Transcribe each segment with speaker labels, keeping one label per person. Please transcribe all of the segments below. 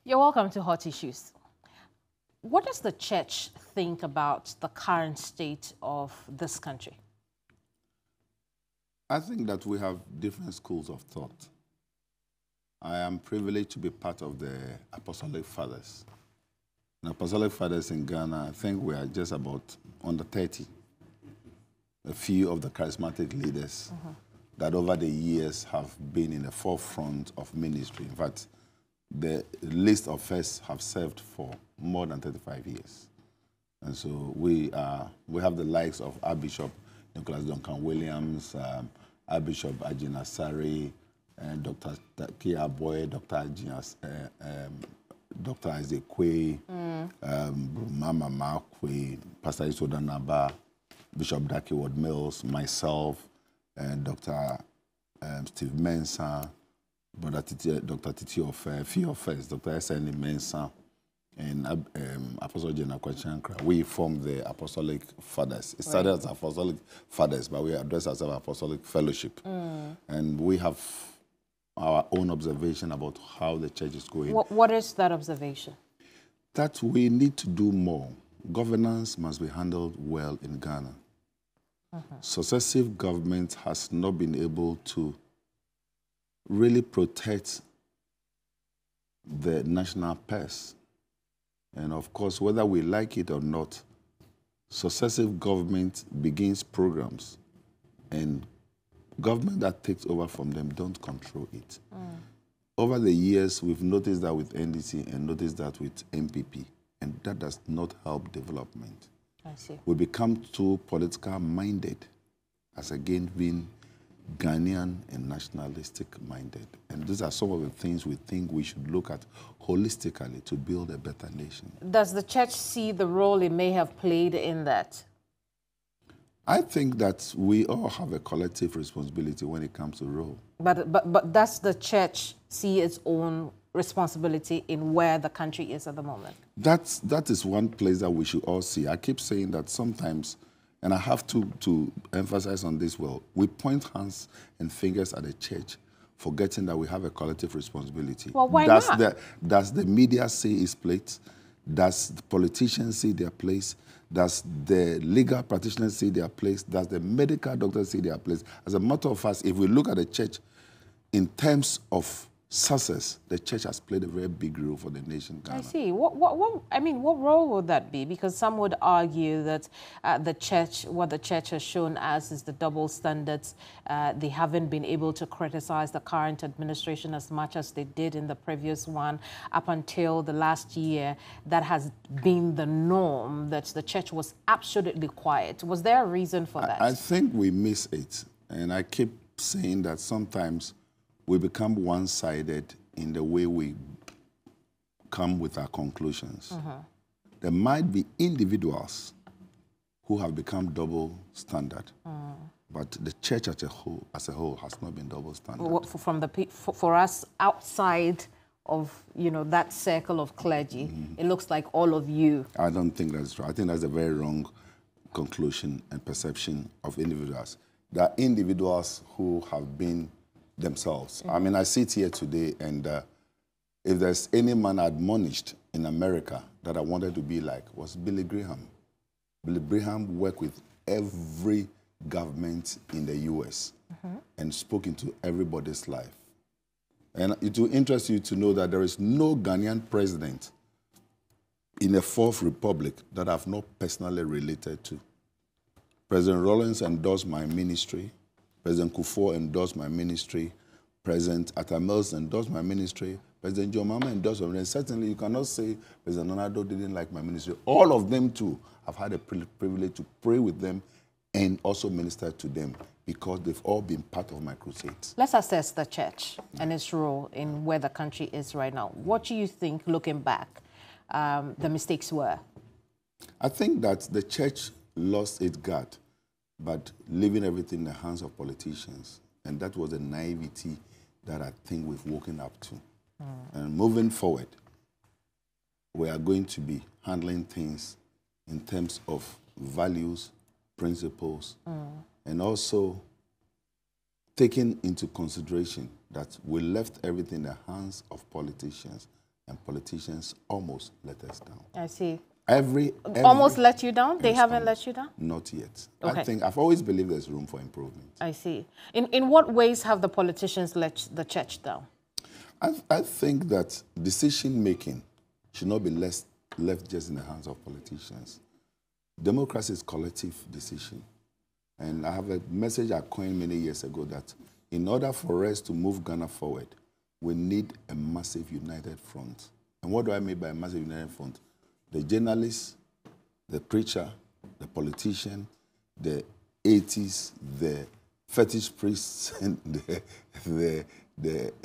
Speaker 1: You're welcome to Hot Issues. What does the church think about the current state of this country?
Speaker 2: I think that we have different schools of thought. I am privileged to be part of the Apostolic Fathers. The Apostolic Fathers in Ghana, I think we are just about under 30. A few of the charismatic leaders that over the years have been in the forefront of ministry. In fact, the list of us have served for more than 35 years. And so we have the likes of Archbishop Nicholas Duncan Williams, Archbishop Ajina Sari, and Dr. Kia Boy, Dr. Isaac Kwe, Mama Makwe, Pastor Isoda Naba, Bishop Daki Ward Mills, myself, and Dr. Steve Mensah, Brother Dr. Tetteh of a few of us, Dr. S.N. Mensah, and Apostle Korankye Ankrah. We formed the Apostolic Fathers. It started as Apostolic Fathers, but we address ourselves as Apostolic Fellowship. And we have our own observation about how the church is going.
Speaker 1: What is that observation?
Speaker 2: That we need to do more. Governance must be handled well in Ghana. Successive government has not been able to really protect the national purse. And of course, whether we like it or not, successive government begins programs, and government that takes over from them don't control it. Over the years, we've noticed that with NDC and noticed that with MPP, and that does not help development.
Speaker 1: I see.
Speaker 2: We become too political minded as again being Ghanaian and nationalistic minded. And these are some of the things we think we should look at holistically to build a better nation.
Speaker 1: Does the church see the role it may have played in that?
Speaker 2: I think that we all have a collective responsibility when it comes to role.
Speaker 1: But does the church see its own responsibility in where the country is at the moment?
Speaker 2: That is one place that we should all see. I keep saying that sometimes, and I have to emphasize on this well, we point hands and fingers at the church, forgetting that we have a collective responsibility.
Speaker 1: Well, why not?
Speaker 2: Does the media see its place? Does the politicians see their place? Does the legal practitioners see their place? Does the medical doctors see their place? As a matter of fact, if we look at the church in terms of success, the church has played a very big role for the nation Ghana.
Speaker 1: I see. What role would that be? Because some would argue that what the church has shown us is the double standards. They haven't been able to criticize the current administration as much as they did in the previous one. Up until the last year, that has been the norm, that the church was absolutely quiet. Was there a reason for that?
Speaker 2: I think we miss it. And I keep saying that sometimes we become one-sided in the way we come with our conclusions. There might be individuals who have become double standard, but the church as a whole has not been double standard.
Speaker 1: For us outside of that circle of clergy, it looks like all of you.
Speaker 2: I don't think that's true. I think that's a very wrong conclusion and perception of individuals. There are individuals who have been themselves. I mean, I sit here today, and if there's any man admonished in America that I wanted to be like, was Billy Graham. Billy Graham worked with every government in the U.S. And spoke into everybody's life. And it will interest you to know that there is no Ghanaian president in the Fourth Republic that I've not personally related to. President Rawlings endorsed my ministry. President Kufuor endorsed my ministry. President Atta Mills endorsed my ministry. President John Mahama endorsed my ministry. Certainly, you cannot say President Nonado didn't like my ministry. All of them, too, have had a privilege to pray with them and also minister to them because they've all been part of my crusades.
Speaker 1: Let's assess the church and its role in where the country is right now. What do you think, looking back, the mistakes were?
Speaker 2: I think that the church lost its guard, but leaving everything in the hands of politicians. And that was the naivety that I think we've woken up to. And moving forward, we are going to be handling things in terms of values, principles, and also taking into consideration that we left everything in the hands of politicians and politicians almost let us down.
Speaker 1: I see.
Speaker 2: Every
Speaker 1: almost let you down? They haven't let you down?
Speaker 2: Not yet.
Speaker 1: Okay.
Speaker 2: I think I've always believed there's room for improvement.
Speaker 1: I see. In what ways have the politicians let the church down?
Speaker 2: I think that decision-making should not be left just in the hands of politicians. Democracy is collective decision. And I have a message I coined many years ago that in order for us to move Ghana forward, we need a massive united front. And what do I mean by a massive united front? The journalist, the preacher, the politician, the atheists, the fetish priests, and the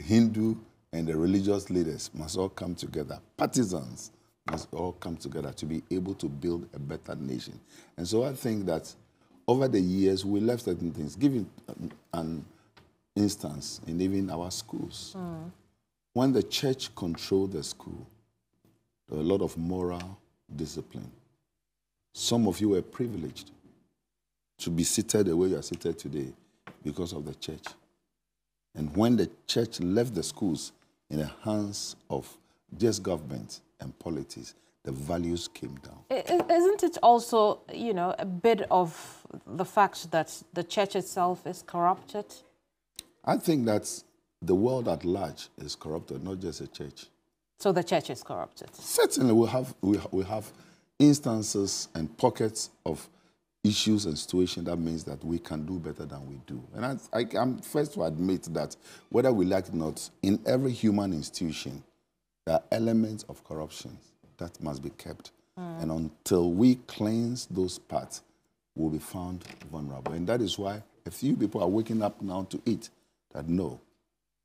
Speaker 2: Hindu and the religious leaders must all come together. Partisans must all come together to be able to build a better nation. And so I think that over the years, we left certain things. Give an instance in even our schools. When the church controlled the school, there were a lot of moral discipline. Some of you were privileged to be seated the way you are seated today because of the church. And when the church left the schools in the hands of just government and politics, the values came down.
Speaker 1: Isn't it also, you know, a bit of the fact that the church itself is corrupted?
Speaker 2: I think that the world at large is corrupted, not just the church.
Speaker 1: So the church is corrupted?
Speaker 2: Certainly we have instances and pockets of issues and situations that means that we can do better than we do. And I'm first to admit that whether we like it or not, in every human institution, there are elements of corruption that must be kept. And until we cleanse those parts, we'll be found vulnerable. And that is why a few people are waking up now to it, that no,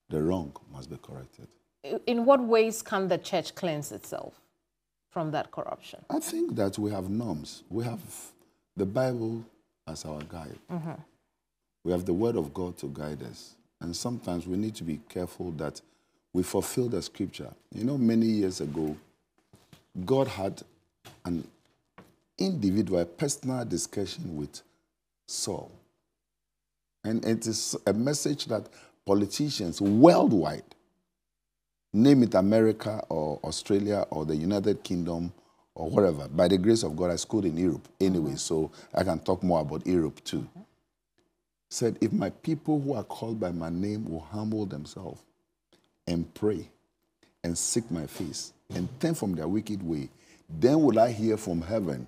Speaker 2: the wrong must be corrected.
Speaker 1: In what ways can the church cleanse itself from that corruption?
Speaker 2: I think that we have norms. We have the Bible as our guide. We have the Word of God to guide us. And sometimes we need to be careful that we fulfill the scripture. You know, many years ago, God had an individual, personal discussion with Saul. And it is a message that politicians worldwide, name it America or Australia or the United Kingdom or wherever, by the grace of God, I schooled in Europe anyway, so I can talk more about Europe too. Said, if my people who are called by my name will humble themselves and pray and seek my face and turn from their wicked way, then will I hear from heaven,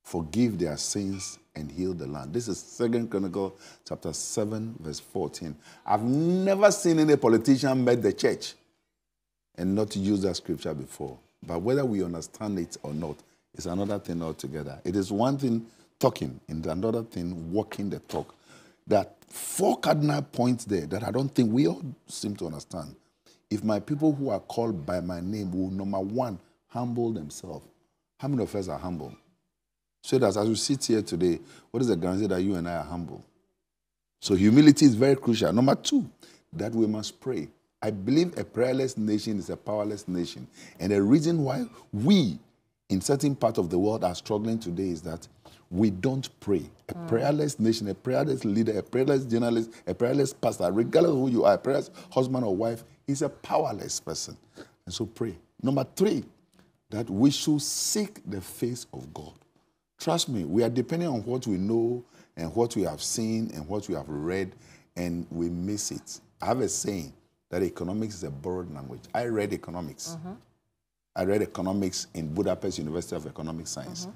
Speaker 2: forgive their sins and heal the land. This is 2 Chronicles chapter 7, verse 14. I've never seen any politician met the church and not use that scripture before. But whether we understand it or not is another thing altogether. It is one thing talking and another thing walking the talk. There are 4 cardinal points there that I don't think we all seem to understand. If my people who are called by my name will, number 1, humble themselves. How many of us are humble? So that as we sit here today, what is the guarantee that you and I are humble? So humility is very crucial. Number 2, that we must pray. I believe a prayerless nation is a powerless nation. And the reason why we, in certain parts of the world, are struggling today is that we don't pray. A prayerless nation, a prayerless leader, a prayerless journalist, a prayerless pastor, regardless of who you are, a prayerless husband or wife, is a powerless person. And so pray. Number 3, that we should seek the face of God. Trust me, we are depending on what we know and what we have seen and what we have read, and we miss it. I have a saying that economics is a borrowed language. I read economics. I read economics in Budapest University of Economic Science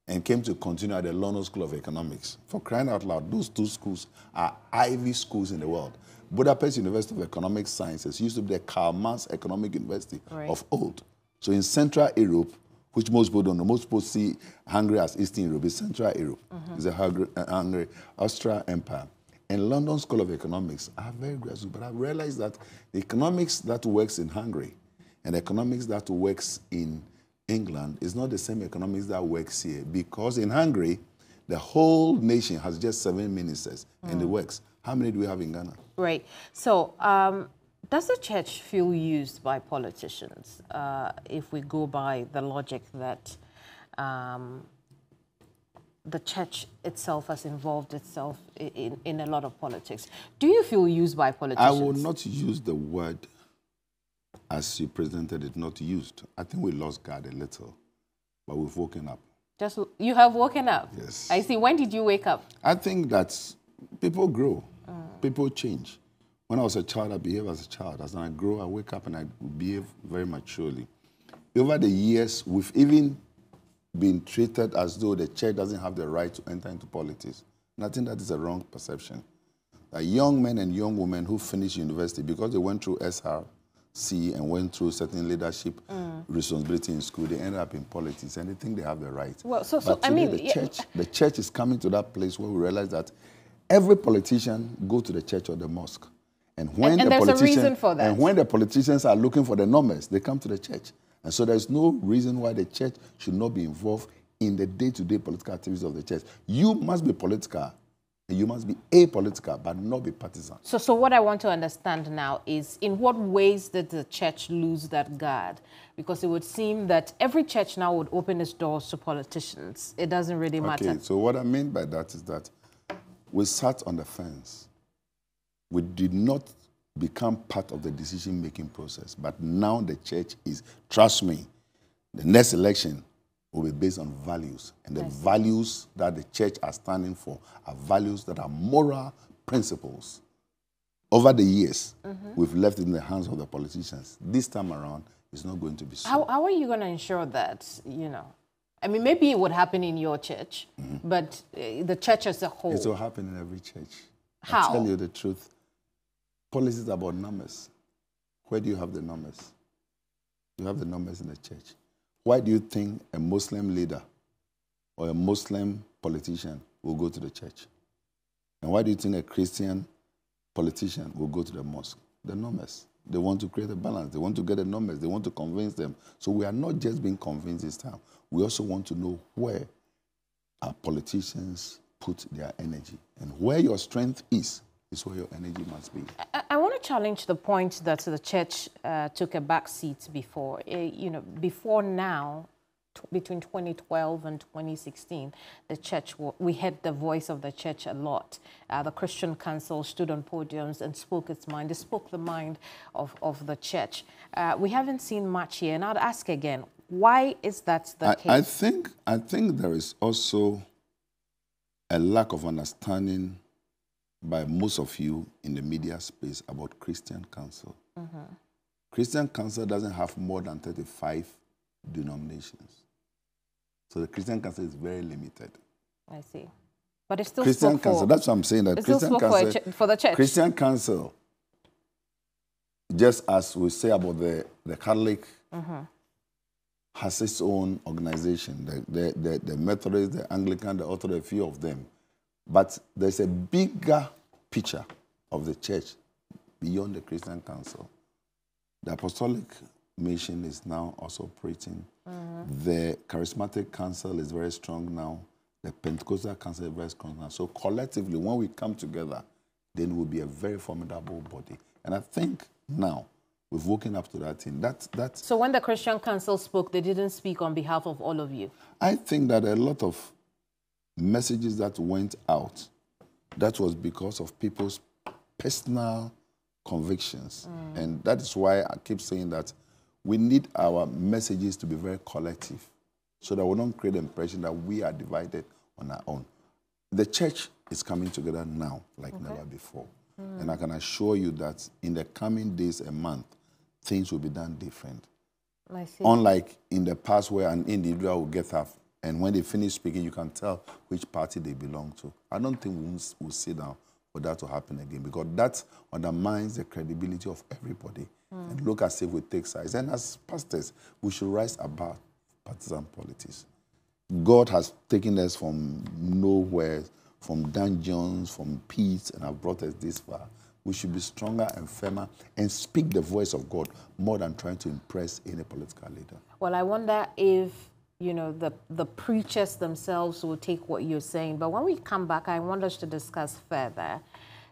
Speaker 2: and came to continue at the London School of Economics. For crying out loud, those 2 schools are Ivy schools in the world. Budapest University of Economic Sciences used to be the Karl Marx Economic University of old. So in Central Europe, which most people don't know, most people see Hungary as Eastern Europe, it's Central Europe. It's a Hungary, Austria Empire. And London School of Economics are very graduate, but I realized that the economics that works in Hungary and economics that works in England is not the same economics that works here, because in Hungary, the whole nation has just 7 ministers and it works. How many do we have in Ghana? Right.
Speaker 1: So does the church feel used by politicians if we go by the logic that the church itself has involved itself in a lot of politics? Do you feel used by politicians?
Speaker 2: I will not use the word as you presented it, not used. I think we lost God a little, but we've woken up.
Speaker 1: Just, you have woken up?
Speaker 2: Yes.
Speaker 1: I see. When did you wake up?
Speaker 2: I think that people grow. People change. When I was a child, I behaved as a child. As I grow, I wake up and I behave very maturely. Over the years, we've even been treated as though the church doesn't have the right to enter into politics. And I think that is a wrong perception. That young men and young women who finish university, because they went through SRC and went through certain leadership responsibility in school, they end up in politics and they think they have the right.
Speaker 1: Well,
Speaker 2: but today, the church is coming to that place where we realize that every politician go to the church or the mosque. And when
Speaker 1: there's a reason for that.
Speaker 2: And when the politicians are looking for the numbers, they come to the church. And so there's no reason why the church should not be involved in the day-to-day political activities of the church. You must be political, and you must be apolitical, but not be partisan.
Speaker 1: So what I want to understand now is, in what ways did the church lose that guard? Because it would seem that every church now would open its doors to politicians. It doesn't really matter.
Speaker 2: Okay, so what I mean by that is that we sat on the fence. We did not become part of the decision-making process. But now the church is, trust me, the next election will be based on values. And the values that the church are standing for are values that are moral principles. Over the years, we've left it in the hands of the politicians. This time around, it's not going to be so.
Speaker 1: How are you going to ensure that, you know? I mean, maybe it would happen in your church, but the church as a whole.
Speaker 2: It will happen in every church.
Speaker 1: How?
Speaker 2: I'll tell you the truth. Policy is about numbers. Where do you have the numbers? You have the numbers in the church. Why do you think a Muslim leader or a Muslim politician will go to the church? And why do you think a Christian politician will go to the mosque? The numbers. They want to create a balance. They want to get the numbers. They want to convince them. So we are not just being convinced this time. We also want to know where our politicians put their energy. And where your strength is where your energy must be.
Speaker 1: I want to challenge the point that the church took a back seat before. You know, before now, between 2012 and 2016, the church, we heard the voice of the church a lot. The Christian Council stood on podiums and spoke its mind. They spoke the mind of the church. We haven't seen much here. And I'd ask again, why is that the case?
Speaker 2: I think there is also a lack of understanding by most of you in the media space about Christian Council. Christian Council doesn't have more than 35 denominations. So the Christian Council is very limited.
Speaker 1: I see. But it's still
Speaker 2: Christian Council, that's what I'm saying. That Christian Council,
Speaker 1: for the church.
Speaker 2: Christian Council, just as we say about the Catholic, has its own organization. The Methodist, the Anglican, the Orthodox, a few of them. But there's a bigger picture of the church beyond the Christian Council. The Apostolic Mission is now also operating. The Charismatic Council is very strong now. The Pentecostal Council is very strong now. So collectively, when we come together, then we'll be a very formidable body. And I think now we've woken up to that thing.
Speaker 1: So when the Christian Council spoke, they didn't speak on behalf of all of you?
Speaker 2: I think that a lot of messages that went out, that was because of people's personal convictions. And that is why I keep saying that we need our messages to be very collective so that we don't create the impression that we are divided on our own. The church is coming together now like never before. And I can assure you that in the coming days and month, things will be done different.
Speaker 1: I see.
Speaker 2: Unlike in the past where an individual will get up and when they finish speaking, you can tell which party they belong to. I don't think we'll sit down for that to happen again because that undermines the credibility of everybody and look as if we take sides. And as pastors, we should rise above partisan politics. God has taken us from nowhere, from dungeons, from pits, and have brought us this far. We should be stronger and firmer and speak the voice of God more than trying to impress any political leader.
Speaker 1: Well, I wonder if the preachers themselves will take what you're saying. But when we come back, I want us to discuss further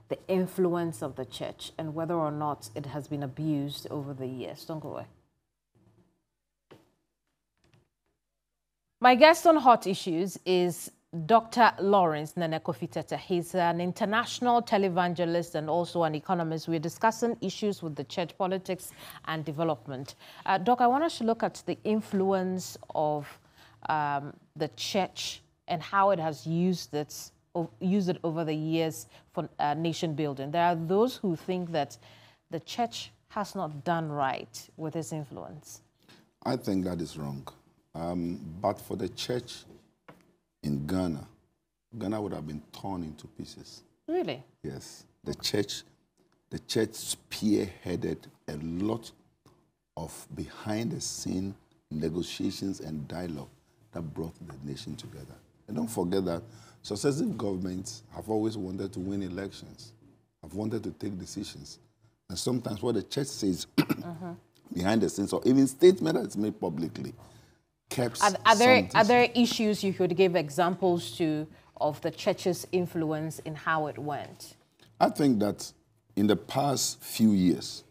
Speaker 1: the influence of the church and whether or not it has been abused over the years. Don't go away. My guest on Hot Issues is Dr. Lawrence Tetteh. He's an international televangelist and also an economist. We're discussing issues with the church, politics and development. Doc, I want us to look at the influence of the church and how it has used it over the years for nation building. There are those who think that the church has not done right with its influence.
Speaker 2: I think that is wrong. But for the church in Ghana, Ghana would have been torn into pieces.
Speaker 1: Really?
Speaker 2: Yes. The church spearheaded a lot of behind-the-scene negotiations and dialogue that brought the nation together. And don't forget that successive governments have always wanted to win elections, have wanted to take decisions. And sometimes what the church says behind the scenes, or even statement that's made publicly,
Speaker 1: Are there issues you could give examples to of the church's influence in how it went?
Speaker 2: I think that in the past few years,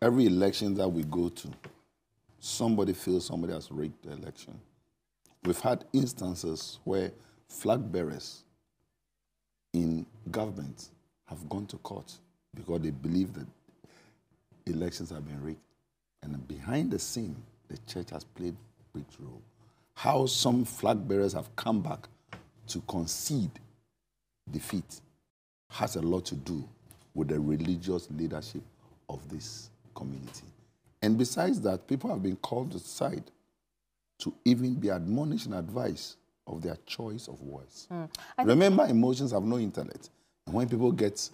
Speaker 2: every election that we go to, somebody feels somebody has rigged the election. We've had instances where flag bearers in government have gone to court because they believe that elections have been rigged. And behind the scene, the church has played a big role. How some flag bearers have come back to concede defeat has a lot to do with the religious leadership of this community. And besides that, people have been called aside to even be admonished and advised of their choice of words. Remember, emotions have no intellect. And when people get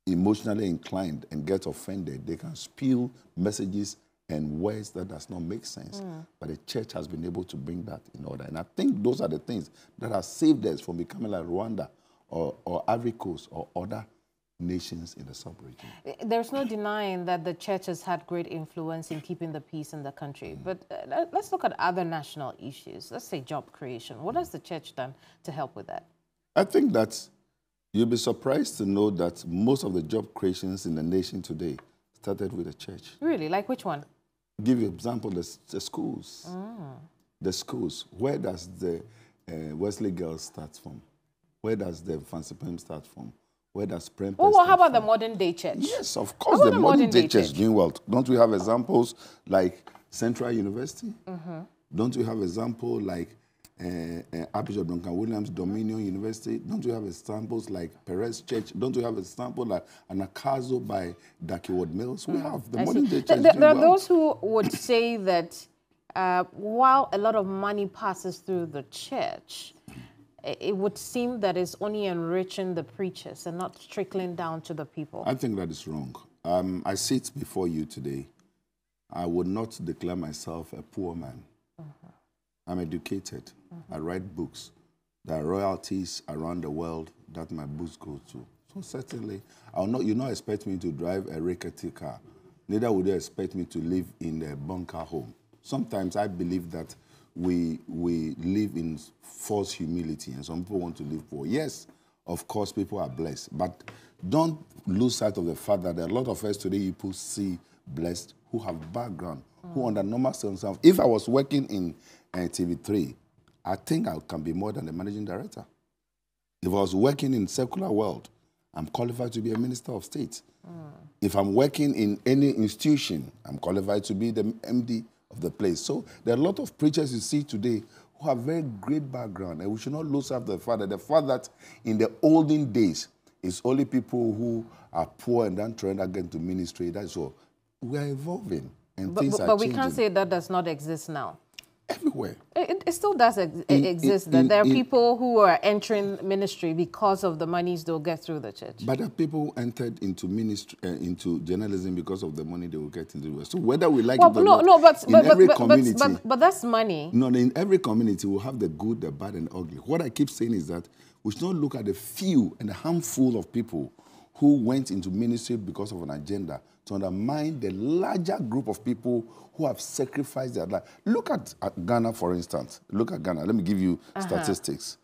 Speaker 2: emotionally inclined and get offended, they can spew messages and words that does not make sense. But the church has been able to bring that in order. And I think those are the things that have saved us from becoming like Rwanda or Ivory Coast or other nations in the sub-region.
Speaker 1: There's no denying that the church has had great influence in keeping the peace in the country. But let's look at other national issues. Let's say job creation. What has the church done to help with that?
Speaker 2: I think that you'll be surprised to know that most of the job creations in the nation today started with the church. Really?
Speaker 1: Like which one?
Speaker 2: Give you an example, the schools. The schools. Where does the Wesley Girls start from? Where does the Fancy Pim start from? Where does Prem
Speaker 1: Well, how about the modern day church?
Speaker 2: Yes, of course, the modern day church is doing well. Don't we have examples like Central University? Don't we have examples like Archbishop Duncan Williams Dominion University? Don't we have examples like Perez Church? Don't we have examples like Anakazo by Daki Ward Mills? We have the modern day church.
Speaker 1: There are those who would say that while a lot of money passes through the church, it would seem that it's only enriching the preachers and not trickling down to the people.
Speaker 2: I think that is wrong. I sit before you today. I would not declare myself a poor man. I'm educated. I write books. There are royalties around the world that my books go to. So certainly, you not expect me to drive a rickety car. Neither would you expect me to live in a bunker home. Sometimes I believe that we live in false humility, and some people want to live poor. Yes, of course, people are blessed, but don't lose sight of the fact that there are a lot of us today people see blessed who have background, who under normal circumstances. If I was working in TV3, I think I can be more than the managing director. If I was working in secular world, I'm qualified to be a minister of state. If I'm working in any institution, I'm qualified to be the MD of the place. So there are a lot of preachers you see today who have very great background, and we should not lose sight of the fact that in the olden days, it's only people who are poor and then trying to get into ministry. That's all. We are evolving, and things are changing.
Speaker 1: But we can't say that does not exist now.
Speaker 2: Everywhere.
Speaker 1: It still does exist. There are people who are entering ministry because of the monies they'll get through the church.
Speaker 2: But the people entered into ministry, into journalism because of the money they will get into the West. So whether we like it or not, in every community.
Speaker 1: But that's money.
Speaker 2: No, in every community we'll have the good, the bad, and the ugly. What I keep saying is that we should not look at the few and the handful of people who went into ministry because of an agenda to undermine the larger group of people who have sacrificed their life. Look at Ghana, for instance. Look at Ghana. Let me give you statistics.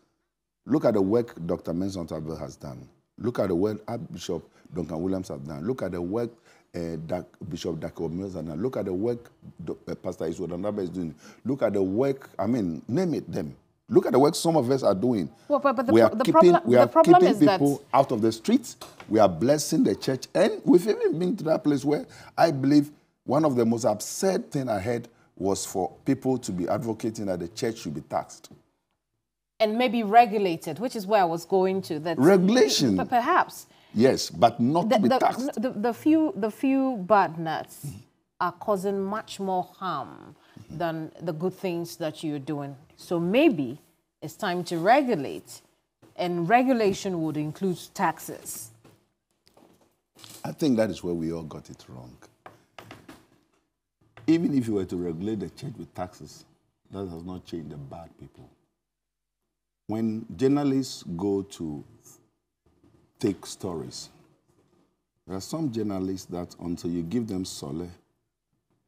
Speaker 2: Look at the work Dr. Menson Tabel has done. Look at the work Archbishop Duncan Williams has done. Look at the work Bishop Daki Mills has done. Look at the work Pastor Iswodanaba is doing. Look at the work, name it them. Look at the work some of us are doing.
Speaker 1: Well, but
Speaker 2: we are keeping people
Speaker 1: that
Speaker 2: out of the streets. We are blessing the church. And we've even been to that place where I believe one of the most absurd things I heard was for people to be advocating that the church should be taxed.
Speaker 1: And maybe regulated, which is where I was going to. That
Speaker 2: regulation.
Speaker 1: Perhaps.
Speaker 2: Yes, but not to be taxed.
Speaker 1: The few bad nuts are causing much more harm than the good things that you're doing. So maybe it's time to regulate, and regulation would include taxes.
Speaker 2: I think that is where we all got it wrong. Even if you were to regulate the church with taxes, that has not changed the bad people. When journalists go to take stories, there are some journalists that until you give them solace,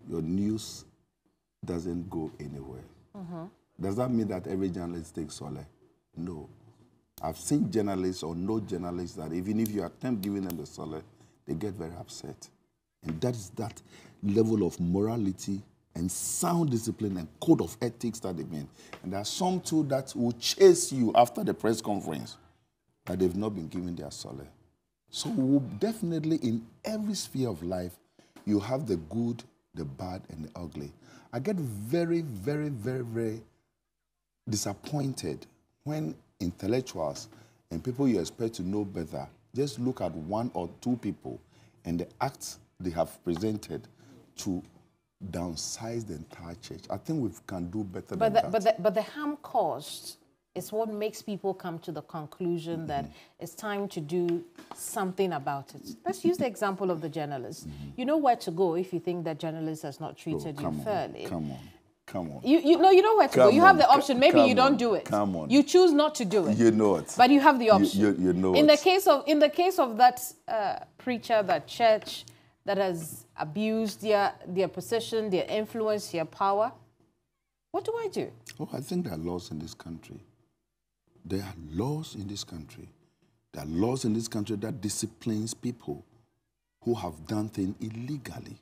Speaker 2: your news doesn't go anywhere. Does that mean that every journalist takes solace? No. I've seen journalists or no journalists that even if you attempt giving them the solace, they get very upset. And that is that level of morality and sound discipline and code of ethics that they mean. And there are some too that will chase you after the press conference that they've not been given their solace. So we'll definitely, in every sphere of life, you have the good, the bad, and the ugly. I get very, very, very, very disappointed when intellectuals and people you expect to know better just look at one or two people and the acts they have presented to downsize the entire church. I think we can do better than that.
Speaker 1: But the harm caused is what makes people come to the conclusion that it's time to do something about it. Let's use the example of the journalists. You know where to go if you think that journalist has not treated you fairly.
Speaker 2: Come on.
Speaker 1: You know where to go. You have the option. Maybe you don't do it.
Speaker 2: Come on.
Speaker 1: You choose not to do it.
Speaker 2: You know it.
Speaker 1: But you have the option.
Speaker 2: You know it.
Speaker 1: In the case of that preacher, that church that has abused their position, their influence, their power, what do I do?
Speaker 2: Oh, I think there are laws in this country. There are laws in this country. There are laws in this country that disciplines people who have done things illegally.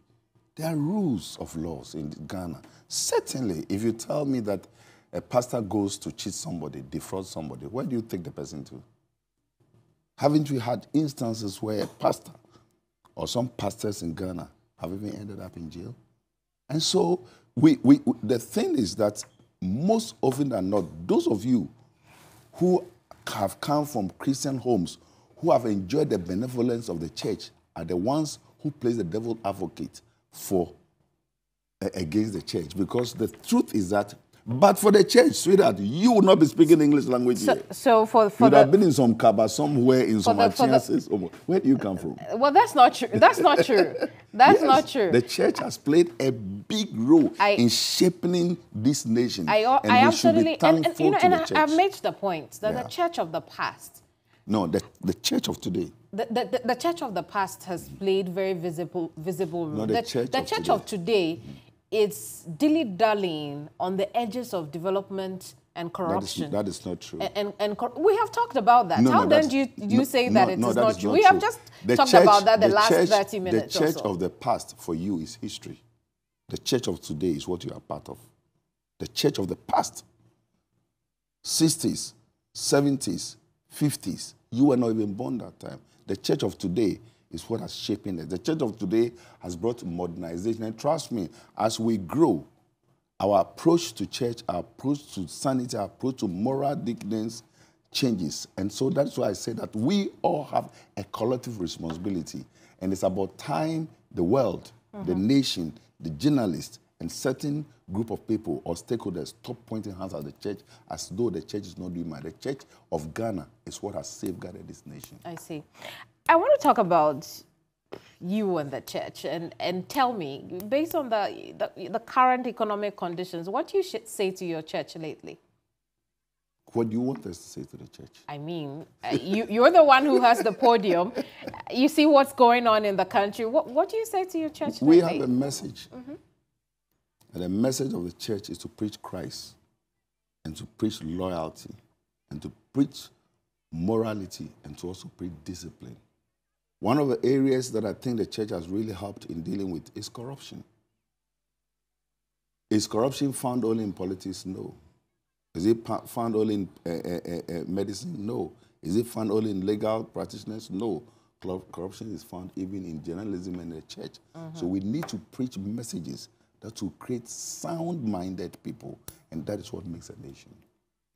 Speaker 2: There are rules of laws in Ghana. Certainly, if you tell me that a pastor goes to cheat somebody, defraud somebody, where do you take the person to? Haven't we had instances where a pastor or some pastors in Ghana have even ended up in jail? And so the thing is that most often than not, those of you who have come from Christian homes, who have enjoyed the benevolence of the church, are the ones who play the devil advocate against the church. Because the truth is that, but for the church, sweetheart, you will not be speaking English language here.
Speaker 1: So
Speaker 2: you'd have been in some kaba somewhere in some chances. Where do you come from?
Speaker 1: Well, that's not true. That's not true. That's not true.
Speaker 2: The church has played a big role in shaping this nation.
Speaker 1: I absolutely, I've made the point that the church of the past.
Speaker 2: No, the church of today.
Speaker 1: The church of the past has played very visible role.
Speaker 2: No, the church
Speaker 1: of today is dilly-dallying on the edges of development and corruption.
Speaker 2: That is not true.
Speaker 1: And we have talked about that. How then do you say that it is not true? We have just talked about that the last 30 minutes.
Speaker 2: The church of the past for you is history. The church of today is what you are part of. The church of the past, 60s, 70s, 50s, you were not even born that time. The church of today is what has shaped it. The church of today has brought modernization. And trust me, as we grow, our approach to church, our approach to sanity, our approach to moral decadence changes. And so that's why I say that we all have a collective responsibility. And it's about time the world, the nation, the journalists, and certain group of people or stakeholders stop pointing hands at the church as though the church is not doing much. The church of Ghana is what has safeguarded this nation.
Speaker 1: I see. I want to talk about you and the church and tell me, based on the current economic conditions, what you should say to your church lately.
Speaker 2: What do you want us to say to the church?
Speaker 1: I mean, you're the one who has the podium. You see what's going on in the country. What do you say to your church lately?
Speaker 2: We have a message. And the message of the church is to preach Christ and to preach loyalty and to preach morality and to also preach discipline. One of the areas that I think the church has really helped in dealing with is corruption. Is corruption found only in politics? No. Is it found only in medicine? No. Is it found only in legal practitioners? No. Corruption is found even in journalism and the church. So we need to preach messages that will create sound-minded people, and that is what makes a nation.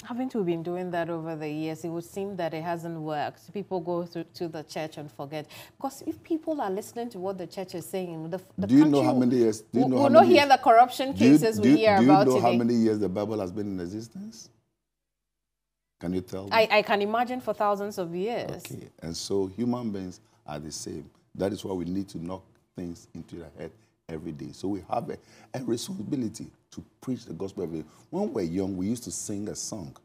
Speaker 1: Haven't we been doing that over the years? It would seem that it hasn't worked. People go to the church and forget. Because if people are listening to what the church is saying, the
Speaker 2: do you know how many years? Do you know
Speaker 1: we'll not hear the corruption cases we hear about today.
Speaker 2: Do you know how many years the Bible has been in existence? Can you tell me?
Speaker 1: I can imagine for thousands of years.
Speaker 2: Okay, and so human beings are the same. That is why we need to knock things into the head every day. So we have a responsibility to preach the gospel every day. When we were young, we used to sing a song.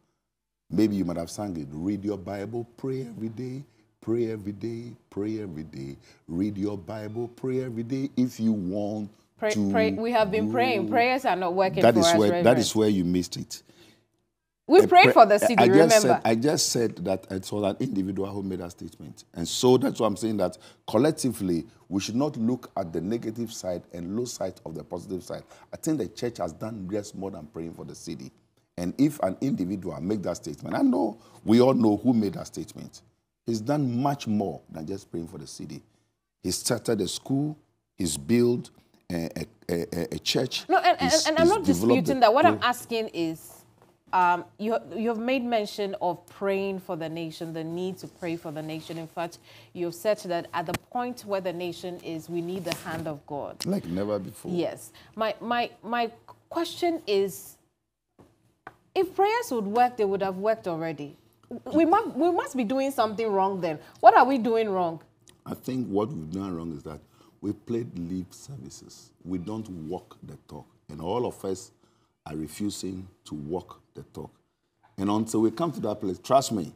Speaker 2: Maybe you might have sung it. Read your Bible, pray every day, pray every day, pray every day. Read your Bible, pray every day if you want to.
Speaker 1: Pray. We have been praying. Prayers are not working for us, Reverend.
Speaker 2: That is where you missed it.
Speaker 1: We prayed for the city, remember?
Speaker 2: I just said that it was an individual who made that statement. And so that's why I'm saying that collectively, we should not look at the negative side and lose sight of the positive side. I think the church has done just more than praying for the city. And if an individual make that statement, I know we all know who made that statement. He's done much more than just praying for the city. He started a school, he's built a church.
Speaker 1: No, and I'm not disputing that. What I'm asking is, you have made mention of praying for the nation, the need to pray for the nation. In fact, you've said that at the point where the nation is, we need the hand of God.
Speaker 2: Like never before.
Speaker 1: Yes. My question is, if prayers would work, they would have worked already. We must be doing something wrong then. What are we doing wrong?
Speaker 2: I think what we've done wrong is that we played lip services. We don't walk the talk. And all of us are refusing to walk the talk. And until we come to that place, trust me,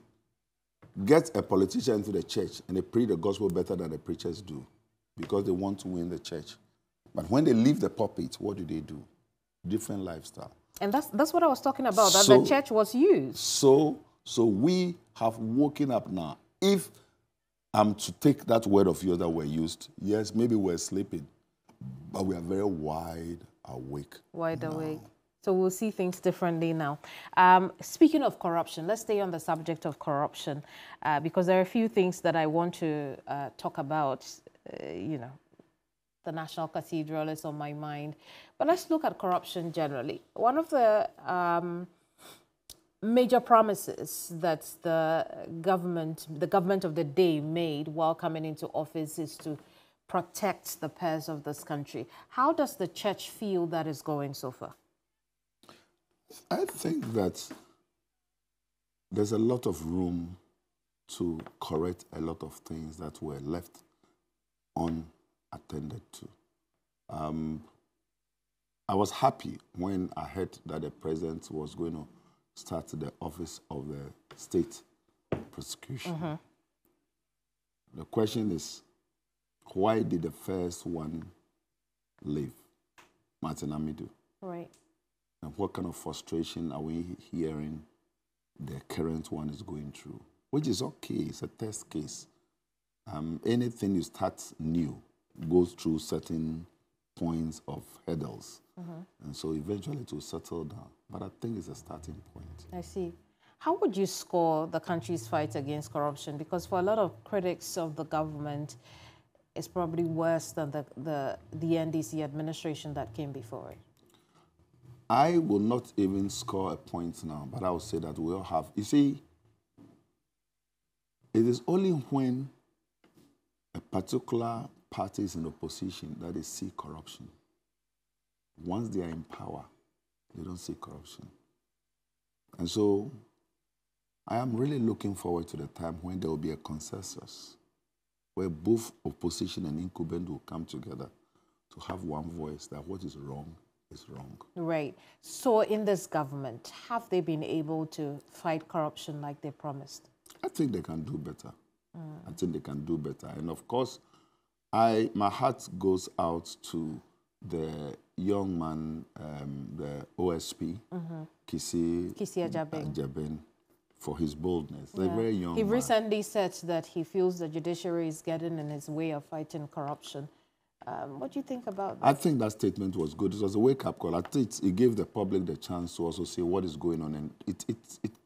Speaker 2: get a politician into the church and they preach the gospel better than the preachers do because they want to win the church. But when they leave the pulpit, what do? Different lifestyle.
Speaker 1: And that's what I was talking about, that the church was used.
Speaker 2: So we have woken up now. If I'm to take that word of yours that were used, yes, maybe we're sleeping, but we are very wide awake.
Speaker 1: Wide awake. So we'll see things differently now. Speaking of corruption, let's stay on the subject of corruption because there are a few things that I want to talk about. The National Cathedral is on my mind. But let's look at corruption generally. One of the major promises that the government of the day made while coming into office is to protect the purse of this country. How does the church feel that is going so far?
Speaker 2: I think that there's a lot of room to correct a lot of things that were left unattended to. I was happy when I heard that the president was going to start the office of the state prosecution. The question is, why did the first one leave, Martin Amidu? Right. And what kind of frustration are we hearing the current one is going through? Which is okay, it's a test case. Anything you start new goes through certain points of hurdles. And so eventually it will settle down. But I think it's a starting point.
Speaker 1: I see. How would you score the country's fight against corruption? Because for a lot of critics of the government, it's probably worse than the NDC administration that came before it.
Speaker 2: I will not even score a point now, but I will say that we all have. You see, it is only when a particular party is in opposition that they see corruption. Once they are in power, they don't see corruption. And so I am really looking forward to the time when there will be a consensus where both opposition and incumbent will come together to have one voice that what is wrong is wrong.
Speaker 1: Right. So in this government, have they been able to fight corruption like they promised?
Speaker 2: I think they can do better. I think they can do better. And of course, my heart goes out to the young man, the OSP, Kisi Ajaben, for his boldness. They're very young.
Speaker 1: He recently said that he feels the judiciary is getting in his way of fighting corruption. What do you think about that?
Speaker 2: I think that statement was good. It was a wake-up call. I think it gave the public the chance to also see what is going on, and it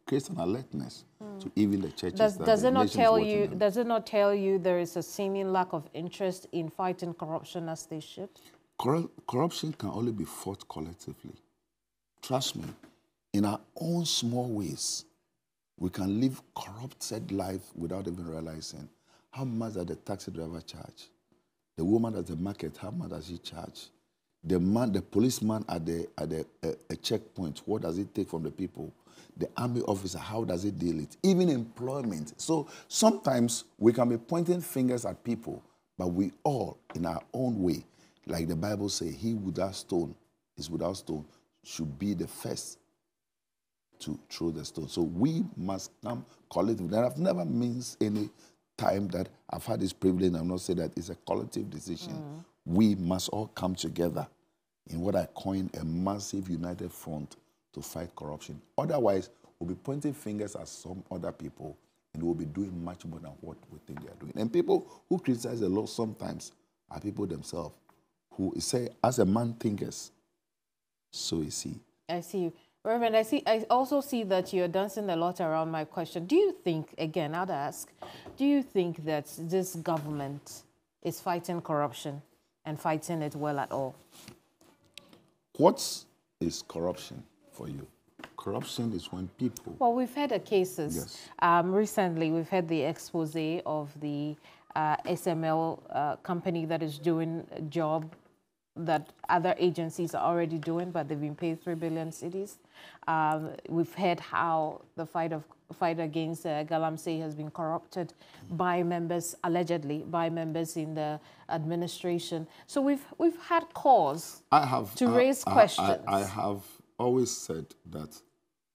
Speaker 2: creates an alertness to even the churches.
Speaker 1: Does it not tell you? Does it not tell you there is a seeming lack of interest in fighting corruption as they should?
Speaker 2: Corruption can only be fought collectively. Trust me, in our own small ways, we can live corrupted life without even realizing. How much does the taxi driver charge? The woman at the market, how much does he charge? The policeman at a checkpoint, what does it take from the people? The army officer, how does it deal it? Even employment. So sometimes we can be pointing fingers at people, but we all, in our own way, like the Bible says, he without stone is without stone, should be the first to throw the stone. So we must come collectively. There have never been any time that I've had this privilege, and I'm not saying that it's a collective decision. We must all come together in what I coin a massive united front to fight corruption. Otherwise, we'll be pointing fingers at some other people, and we'll be doing much more than what we think they are doing. And people who criticize the law sometimes are people themselves who say, as a man thinketh, so is he.
Speaker 1: I see you. Reverend, I also see that you're dancing a lot around my question. Do you think, again, I'd ask, do you think that this government is fighting corruption and fighting it well at all?
Speaker 2: What is corruption for you? Corruption is when people...
Speaker 1: Well, we've had cases.
Speaker 2: Yes.
Speaker 1: Recently, we've had the expose of the SML company that is doing a job that other agencies are already doing, but they've been paid 3 billion cedis. We've heard how the fight against Galamsey has been corrupted by members, allegedly, by members in the administration. So we've had cause to raise questions.
Speaker 2: I have always said that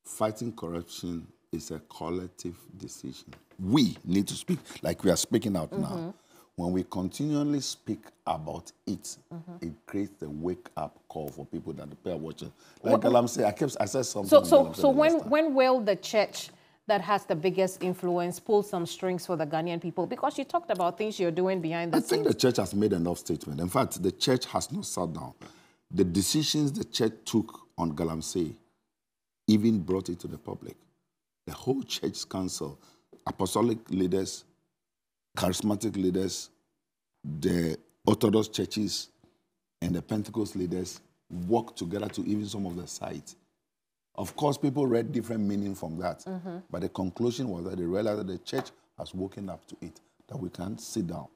Speaker 2: fighting corruption is a collective decision. We need to speak, like we are speaking out now. When we continually speak about it, it creates the wake-up call for people that are watching. Like Galamsey, I said something.
Speaker 1: So when will the church that has the biggest influence pull some strings for the Ghanaian people? Because you talked about things you're doing behind the scenes.
Speaker 2: I think the church has made enough statement. In fact, the church has not sat down. The decisions the church took on Galamsey even brought it to the public. The whole church council, apostolic leaders, charismatic leaders, the Orthodox churches, and the Pentecost leaders worked together to even some of the sites. Of course, people read different meaning from that, but the conclusion was that they realized that the church has woken up to it, that we can't sit down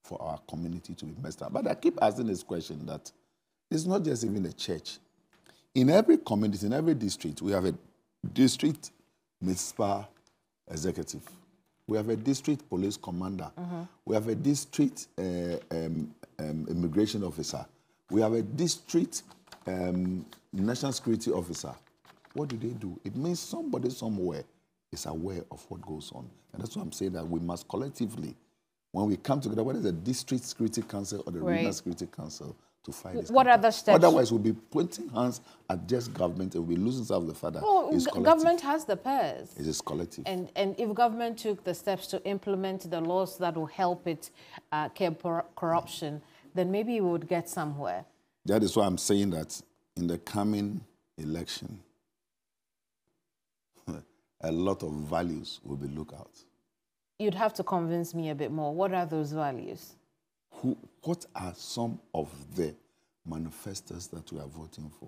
Speaker 2: for our community to be messed up. But I keep asking this question that it's not just even the church. In every community, in every district, we have a district municipal executive. We have a district police commander. We have a district immigration officer. We have a district national security officer. What do? It means somebody somewhere is aware of what goes on. And that's why I'm saying that we must collectively, when we come together, whether it's the district security council or the regional security council, to fight this.
Speaker 1: What other steps?
Speaker 2: Otherwise, we'll be pointing hands at just government and we'll be losing sight of the fact that it's collective.
Speaker 1: Government has the purse.
Speaker 2: It is collective.
Speaker 1: And if government took the steps to implement the laws that will help it curb corruption, then maybe we would get somewhere.
Speaker 2: That is why I'm saying that in the coming election, a lot of values will be looked at.
Speaker 1: You'd have to convince me a bit more. What are those values?
Speaker 2: What are some of the manifestos that we are voting for?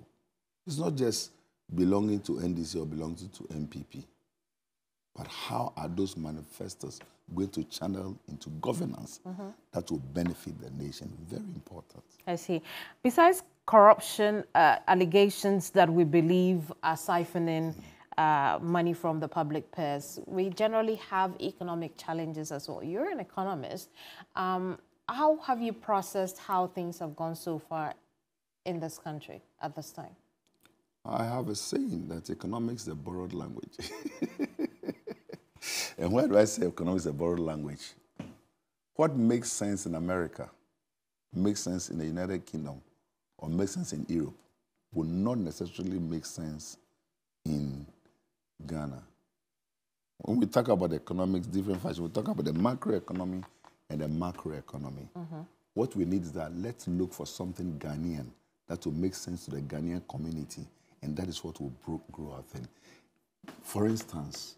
Speaker 2: It's not just belonging to NDC or belonging to MPP, but how are those manifestos going to channel into governance that will benefit the nation? Very important.
Speaker 1: I see. Besides corruption allegations that we believe are siphoning money from the public purse, we generally have economic challenges as well. You're an economist. How have you processed how things have gone so far in this country at this time?
Speaker 2: I have a saying that economics is a borrowed language. And why do I say economics is a borrowed language? What makes sense in America, makes sense in the United Kingdom, or makes sense in Europe, will not necessarily make sense in Ghana. When we talk about economics, different fashion, we talk about the macroeconomy and the macroeconomy. What we need is that let's look for something Ghanaian that will make sense to the Ghanaian community, and that is what will grow our thing. For instance,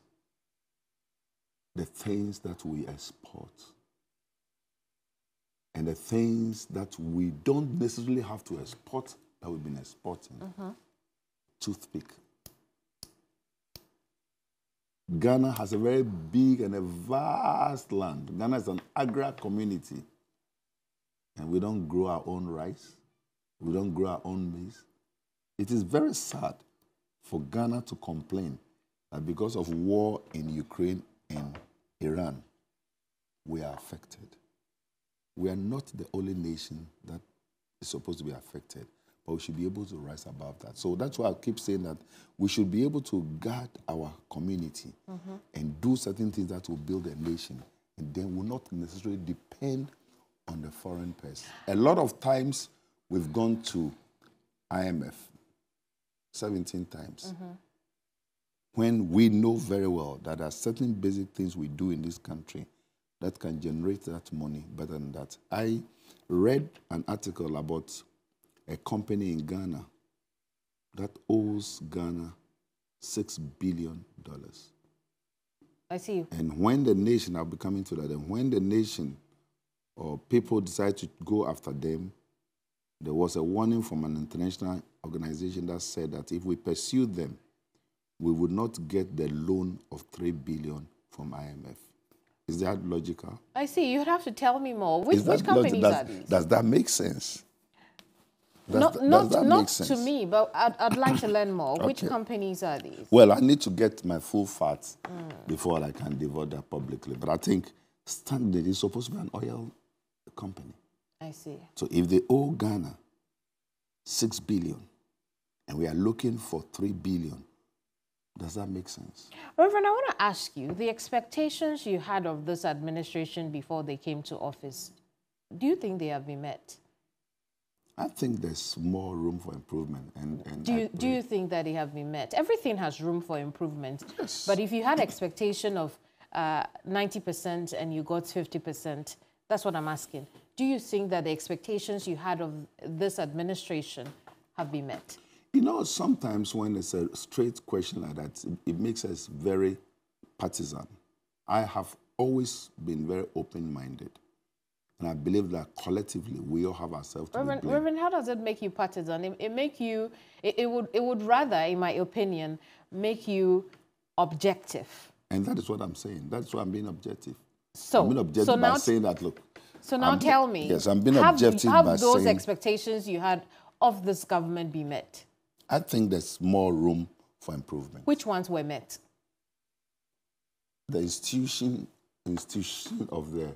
Speaker 2: the things that we export and the things that we don't necessarily have to export that we've been exporting. Toothpick. Ghana has a very big and a vast land. Ghana is an agri community. And we don't grow our own rice. We don't grow our own maize. It is very sad for Ghana to complain that because of war in Ukraine and Iran, we are affected. We are not the only nation that is supposed to be affected, but we should be able to rise above that. So that's why I keep saying that we should be able to guard our community and do certain things that will build a nation, and then will not necessarily depend on the foreign purse. A lot of times we've gone to IMF 17 times when we know very well that there are certain basic things we do in this country that can generate that money better than that. I read an article about a company in Ghana that owes Ghana $6 billion.
Speaker 1: I see.
Speaker 2: And when the nation, I'll be coming to that, and when the nation or people decide to go after them, there was a warning from an international organization that said that if we pursue them, we would not get the loan of $3 billion from IMF. Is that logical?
Speaker 1: I see. You'd have to tell me more. Which companies are these?
Speaker 2: Does that make sense?
Speaker 1: Not to me, but I'd like to learn more. Okay. Which companies are these?
Speaker 2: Well, I need to get my full facts before I can devote that publicly. But I think Standard is supposed to be an oil company.
Speaker 1: I see.
Speaker 2: So if they owe Ghana $6 billion and we are looking for $3 billion, does that make sense?
Speaker 1: Reverend, I want to ask you, the expectations you had of this administration before they came to office, do you think they have been met?
Speaker 2: I think there's more room for improvement. And
Speaker 1: do you think that they have been met? Everything has room for improvement.
Speaker 2: Yes.
Speaker 1: But if you had expectation of 90% and you got 50%, that's what I'm asking. Do you think that the expectations you had of this administration have been met?
Speaker 2: You know, sometimes when it's a straight question like that, it makes us very partisan. I have always been very open-minded. And I believe that collectively we all have ourselves to blame.
Speaker 1: Reverend, how does it make you partisan? It would rather, in my opinion, make you objective.
Speaker 2: And that is what I'm saying. That's why I'm being objective.
Speaker 1: So,
Speaker 2: I'm being objective by saying that, look.
Speaker 1: So now tell me.
Speaker 2: Yes, I'm being objective by saying.
Speaker 1: Have those expectations you had of this government be met?
Speaker 2: I think there's more room for improvement.
Speaker 1: Which ones were met?
Speaker 2: The institution of the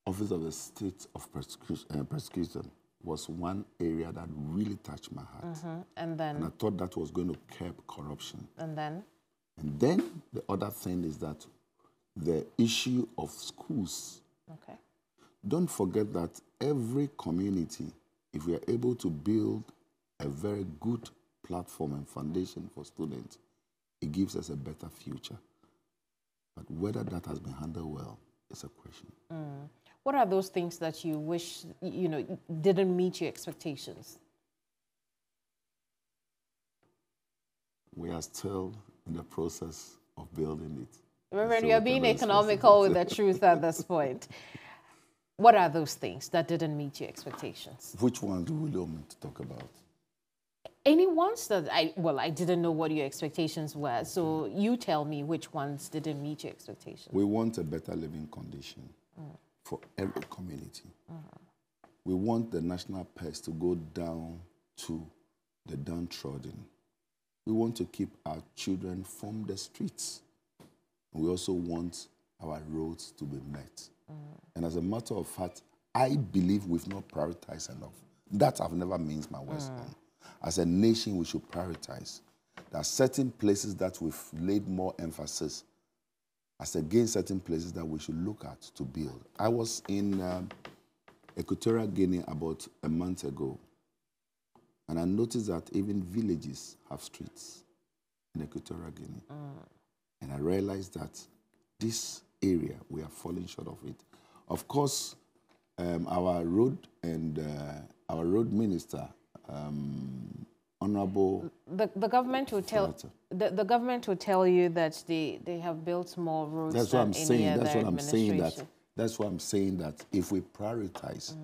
Speaker 2: Office of the State of Prosecution was one area that really touched my heart. And I thought that was going to curb corruption.
Speaker 1: And then
Speaker 2: the other thing is that the issue of schools.
Speaker 1: Okay.
Speaker 2: Don't forget that every community, if we are able to build a very good platform and foundation for students, it gives us a better future. But whether that has been handled well is a question.
Speaker 1: What are those things that you wish, didn't meet your expectations?
Speaker 2: We are still in the process of building it.
Speaker 1: Reverend, you're being economical with the truth at this point. What are those things that didn't meet your expectations?
Speaker 2: Which ones do we want me to talk about?
Speaker 1: Any ones that I didn't know what your expectations were. So you tell me which ones didn't meet your expectations.
Speaker 2: We want a better living condition for every community. We want the national purse to go down to the downtrodden. We want to keep our children from the streets. We also want our roads to be met. And as a matter of fact, I believe we've not prioritized enough. That I've never minced my words on. As a nation, we should prioritize. There are certain places that we've laid more emphasis as against certain places that we should look at to build. I was in Equatorial Guinea about a month ago, and I noticed that even villages have streets in Equatorial Guinea. And I realized that this area, we are falling short of it. Of course, our road minister, Honorable.
Speaker 1: The government will tell the government will tell you that they have built more roads.
Speaker 2: That's what I'm saying.
Speaker 1: That's what I'm saying.
Speaker 2: That's what I'm saying. That if we prioritize,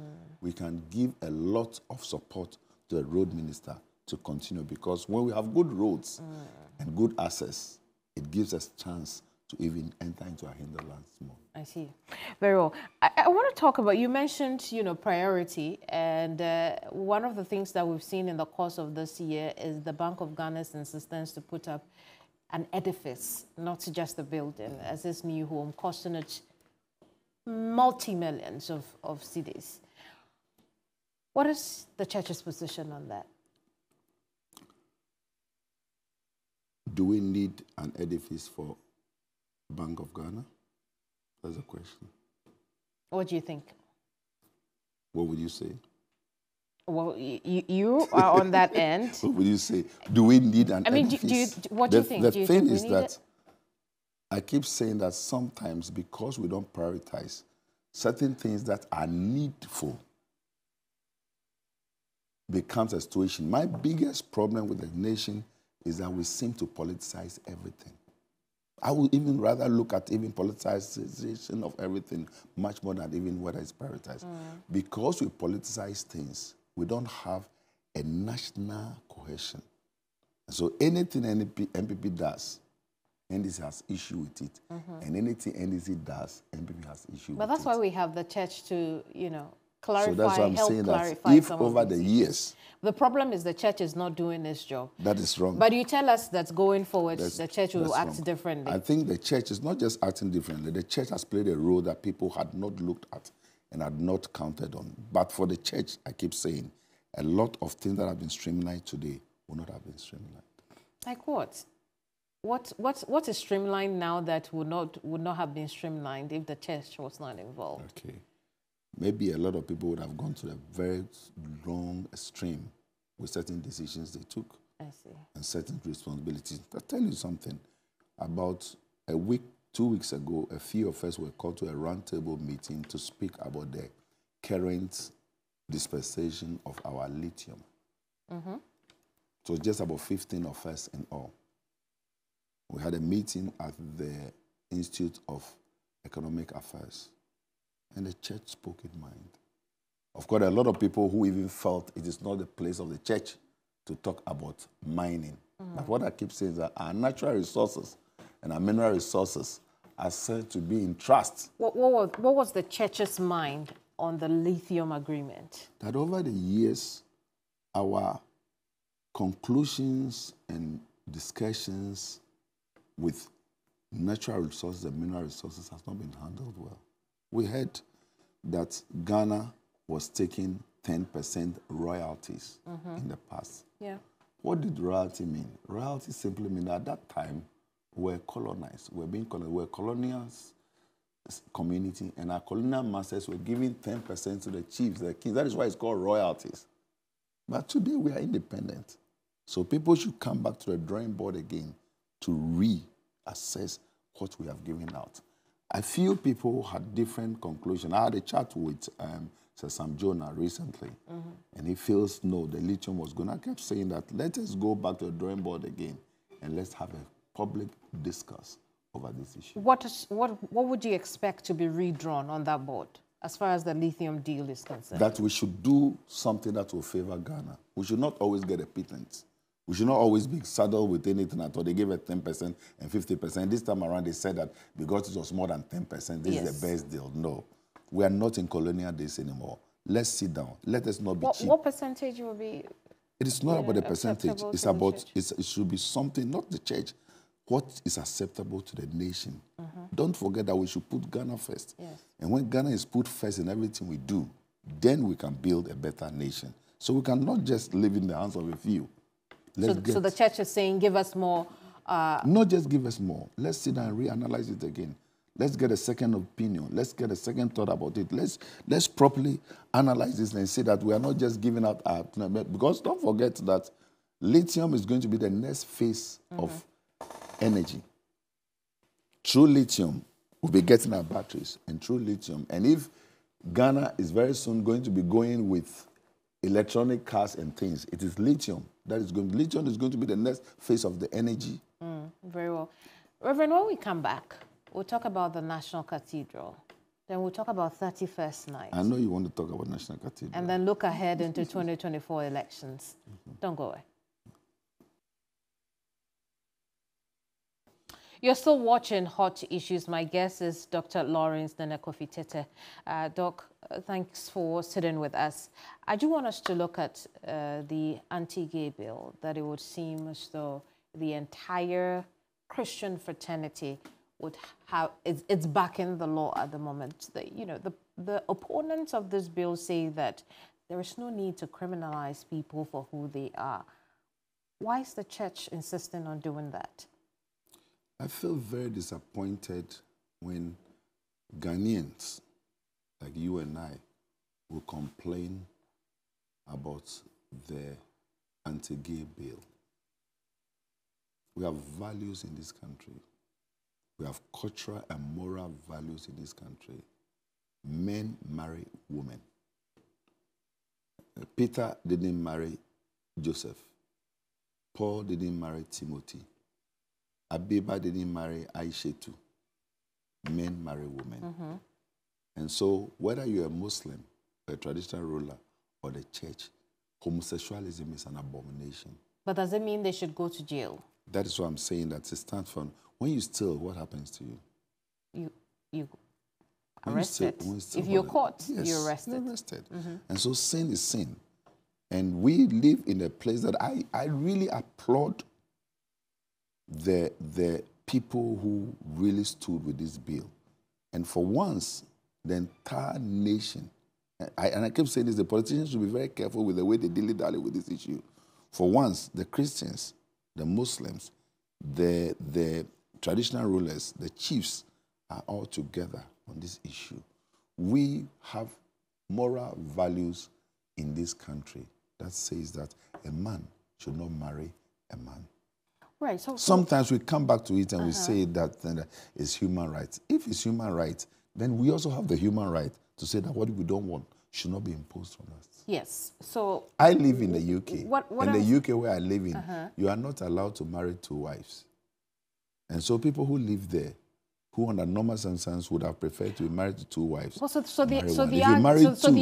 Speaker 2: we can give a lot of support to the road minister to continue, because when we have good roads and good access, it gives us chance to even enter into our hinterlands more.
Speaker 1: I see. Very well. I want to talk about, you mentioned, priority, and one of the things that we've seen in the course of this year is the Bank of Ghana's insistence to put up an edifice, not just a building, as this new home, costing it multi-millions of cedis. What is the church's position on that?
Speaker 2: Do we need an edifice for Bank of Ghana? That's a question.
Speaker 1: What do you think?
Speaker 2: What would you say?
Speaker 1: Well, you are on that end.
Speaker 2: What would you say? Do we need an edifice?
Speaker 1: What do you think?
Speaker 2: The thing is that I keep saying that sometimes, because we don't prioritize certain things that are needful, becomes a situation. My biggest problem with the nation is that we seem to politicize everything. I would even rather look at even politicization of everything much more than even whether it's prioritized. Because we politicize things, we don't have a national cohesion. So anything MPP does, NDC has issue with it. And anything NDC does, MPP has issue with it.
Speaker 1: But that's why we have the church to, clarify,
Speaker 2: so that's what I'm
Speaker 1: help
Speaker 2: saying,
Speaker 1: clarify
Speaker 2: that if
Speaker 1: some
Speaker 2: over
Speaker 1: of
Speaker 2: the
Speaker 1: these
Speaker 2: years...
Speaker 1: The problem is the church is not doing its job.
Speaker 2: That is wrong.
Speaker 1: But you tell us that going forward, the church will act differently.
Speaker 2: I think the church is not just acting differently. The church has played a role that people had not looked at and had not counted on. But for the church, I keep saying, a lot of things that have been streamlined today will not have been streamlined.
Speaker 1: Like what? What is streamlined now that would not have been streamlined if the church was not involved?
Speaker 2: Okay. Maybe a lot of people would have gone to a very long extreme with certain decisions they took.
Speaker 1: I see.
Speaker 2: And certain responsibilities. I'll tell you something. About a week, 2 weeks ago, a few of us were called to a roundtable meeting to speak about the current dispensation of our lithium. So just about 15 of us in all. We had a meeting at the Institute of Economic Affairs, and the church spoke its mind. Of course, there are a lot of people who even felt it is not the place of the church to talk about mining. But what I keep saying is that our natural resources and our mineral resources are said to be in trust.
Speaker 1: What was the church's mind on the lithium agreement?
Speaker 2: That over the years, our conclusions and discussions with natural resources and mineral resources has not been handled well. We heard that Ghana was taking 10% royalties in the past.
Speaker 1: Yeah.
Speaker 2: What did royalty mean? Royalty simply means at that time we were colonized. We were a colonial community, and our colonial masters were giving 10% to the chiefs, the kings. That is why it's called royalties. But today we are independent. So people should come back to the drawing board again to reassess what we have given out. I feel people had different conclusions. I had a chat with Sir Sam Jonah recently, and he feels, no, the lithium was going. I kept saying that, let us go back to the drawing board again, and let's have a public discuss over this issue.
Speaker 1: What would you expect to be redrawn on that board, as far as the lithium deal is concerned?
Speaker 2: That we should do something that will favor Ghana. We should not always get a pittance. We should not always be saddled with anything at all. They gave it 10% and 50%. This time around, they said that because it was more than 10%, this is the best deal. No. We are not in colonial days anymore. Let's sit down. Let us not be cheap.
Speaker 1: What percentage will be?
Speaker 2: It is not about the percentage. It's about, it should be something, not the church. What is acceptable to the nation? Don't forget that we should put Ghana first.
Speaker 1: Yes.
Speaker 2: And when Ghana is put first in everything we do, then we can build a better nation. So we cannot just live in the hands of a few.
Speaker 1: So the church is saying, give us more.
Speaker 2: Not just give us more. Let's sit down and reanalyze it again. Let's get a second opinion. Let's get a second thought about it. Let's properly analyze this and see that we are not just giving out our... Because don't forget that lithium is going to be the next phase of energy. Through lithium, we'll be getting our batteries, and through lithium. And if Ghana is very soon going to be going with electronic cars and things. It is lithium. Lithium is going to be the next phase of the energy.
Speaker 1: Very well. Reverend, when we come back, we'll talk about the National Cathedral. Then we'll talk about 31st night.
Speaker 2: I know you want to talk about National Cathedral.
Speaker 1: And then look ahead into 2024 elections. Don't go away. You're still watching Hot Issues. My guest is Dr. Lawrence Tetteh. Doc, thanks for sitting with us. I do want us to look at the anti-gay bill, that it would seem as though the entire Christian fraternity would have, it's backing the law at the moment. The opponents of this bill say that there is no need to criminalize people for who they are. Why is the church insisting on doing that?
Speaker 2: I feel very disappointed when Ghanaians, like you and I, will complain about the anti-gay bill. We have values in this country. We have cultural and moral values in this country. Men marry women. Peter didn't marry Joseph. Paul didn't marry Timothy. Abiba didn't marry Aisha too. Men marry women. And so whether you're a Muslim, a traditional ruler, or the church, homosexualism is an abomination. But
Speaker 1: does it mean they should go to jail?
Speaker 2: That is what I'm saying. That it stands for. When you steal, what happens to you?
Speaker 1: You arrested. If you're caught, yes, you're arrested.
Speaker 2: You're arrested. And so sin is sin. And we live in a place that I really applaud the people who really stood with this bill. And for once, the entire nation, and I keep saying this, the politicians should be very careful with the way they dilly-dally with this issue. For once, the Christians, the Muslims, the traditional rulers, the chiefs are all together on this issue. We have moral values in this country that says that a man should not marry a man.
Speaker 1: Right.
Speaker 2: Sometimes we come back to it and we say that it's human rights. If it's human rights, then we also have the human right to say that what we don't want should not be imposed on us.
Speaker 1: Yes. So
Speaker 2: I live in the UK.
Speaker 1: In
Speaker 2: the UK where I live in, you are not allowed to marry 2 wives. And so people who live there, who under normal circumstances would have preferred to be married to 2 wives.
Speaker 1: Well, so the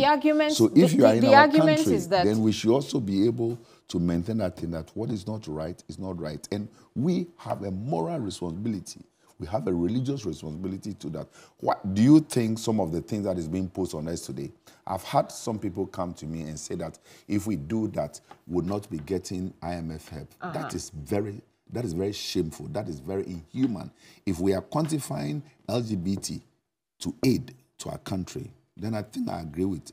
Speaker 1: argument.
Speaker 2: So if you are in our country,
Speaker 1: is that
Speaker 2: then we should also be able to maintain that thing that what is not right is not right. And we have a moral responsibility. We have a religious responsibility to that. What do you think some of the things that is being posed on us today? I've had some people come to me and say that if we do that, we'll not be getting IMF help. That is very shameful. That is very inhuman. If we are quantifying LGBT to aid to our country, then I think I agree with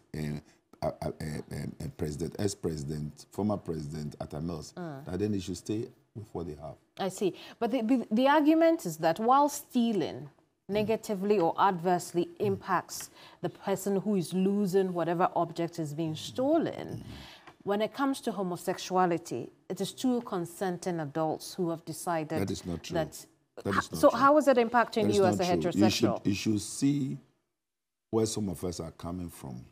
Speaker 2: ex-president, former president Atta Mills, that then they should stay with what they have.
Speaker 1: I see. But the argument is that while stealing negatively or adversely impacts the person who is losing whatever object is being stolen, when it comes to homosexuality, it is 2 consenting adults who have decided
Speaker 2: that is not true.
Speaker 1: That
Speaker 2: is not
Speaker 1: so
Speaker 2: true.
Speaker 1: how is it impacting you as a heterosexual?
Speaker 2: You should see where some of us are coming from.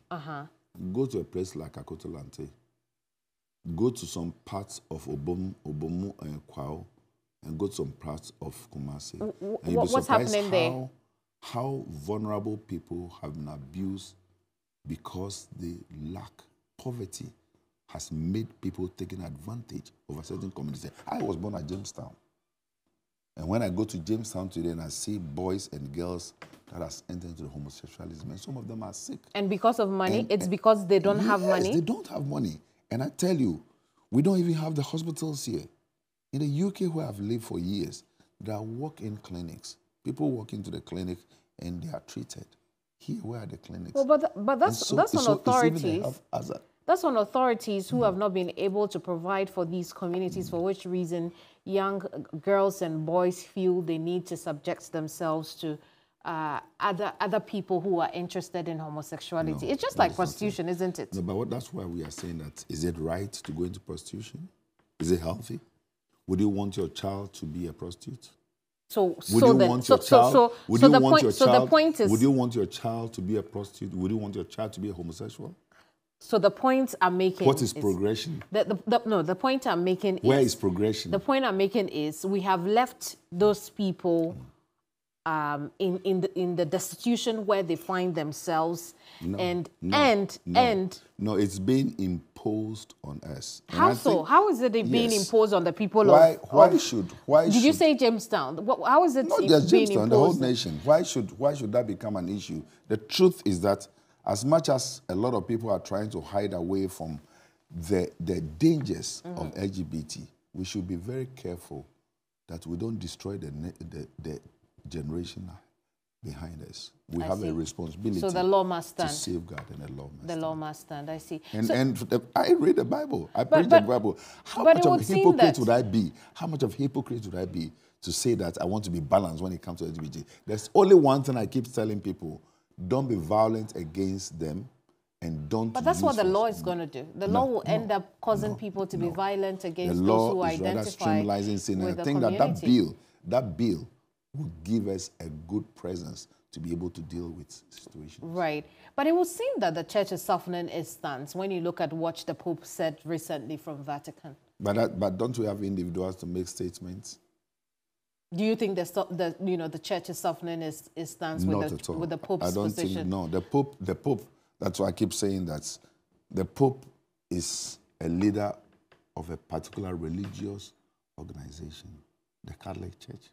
Speaker 2: Go to a place like Akotolante. Go to some parts of Obomu and Kwao, and go to some parts of Kumasi. And you'll be
Speaker 1: what's happening there?
Speaker 2: How vulnerable people have been abused because they lack poverty. Has made people taking advantage of a certain community. I was born at Jamestown. And when I go to Jamestown today and I see boys and girls that has entered into homosexualism, and some of them are sick. And
Speaker 1: because of money? It's because they don't have money?
Speaker 2: They don't have money. And I tell you, we don't even have the hospitals here. In the UK where I've lived for years, there are walk-in clinics. People walk into the clinic and they are treated. Here, where are the clinics?
Speaker 1: Well, but that's on authorities. That's on authorities who have not been able to provide for these communities, for which reason young girls and boys feel they need to subject themselves to other people who are interested in homosexuality. It's just like prostitution, isn't it?
Speaker 2: No, but that's why we are saying that. Is it right to go into prostitution? Is it healthy? Would you want your child to be a prostitute?
Speaker 1: So,
Speaker 2: Would you want your child? Would you want your child?
Speaker 1: So the point is,
Speaker 2: would you want your child to be a prostitute? Would you want your child to be a homosexual?
Speaker 1: so the point I'm making.
Speaker 2: What is progression?
Speaker 1: No, the point I'm making is.
Speaker 2: Where is progression?
Speaker 1: The point I'm making is we have left those people in the destitution where they find themselves,
Speaker 2: No, it's being imposed on us.
Speaker 1: How so? How is it being imposed on the people
Speaker 2: why
Speaker 1: of?
Speaker 2: Should
Speaker 1: Did you say Jamestown? How is it
Speaker 2: not just
Speaker 1: being
Speaker 2: Jamestown,
Speaker 1: imposed?
Speaker 2: the whole nation? Why should that become an issue? The truth is that as much as a lot of people are trying to hide away from the dangers of LGBT, we should be very careful that we don't destroy the generation behind us. We have a responsibility.
Speaker 1: So the law must stand.
Speaker 2: To safeguard, and the law must stand.
Speaker 1: The law must stand. I see.
Speaker 2: I read the Bible. I preach the Bible. How much of a hypocrite would I be? How much of a hypocrite would I be to say that I want to be balanced when it comes to LGBT? There's only one thing I keep telling people: don't be violent against them, and don't.
Speaker 1: But that's what the law is going to do. The law will end up causing people to be violent against those who identify with the community.
Speaker 2: I think that bill will give us a good presence to be able to deal with situations.
Speaker 1: Right. But it would seem that the church is softening its stance when you look at what the Pope said recently from Vatican.
Speaker 2: But don't we have individuals to make statements?
Speaker 1: Do you think the church is softening its stance with the Pope's position?
Speaker 2: I don't think, no. The Pope, that's why I keep saying that the Pope is a leader of a particular religious organization, the Catholic Church.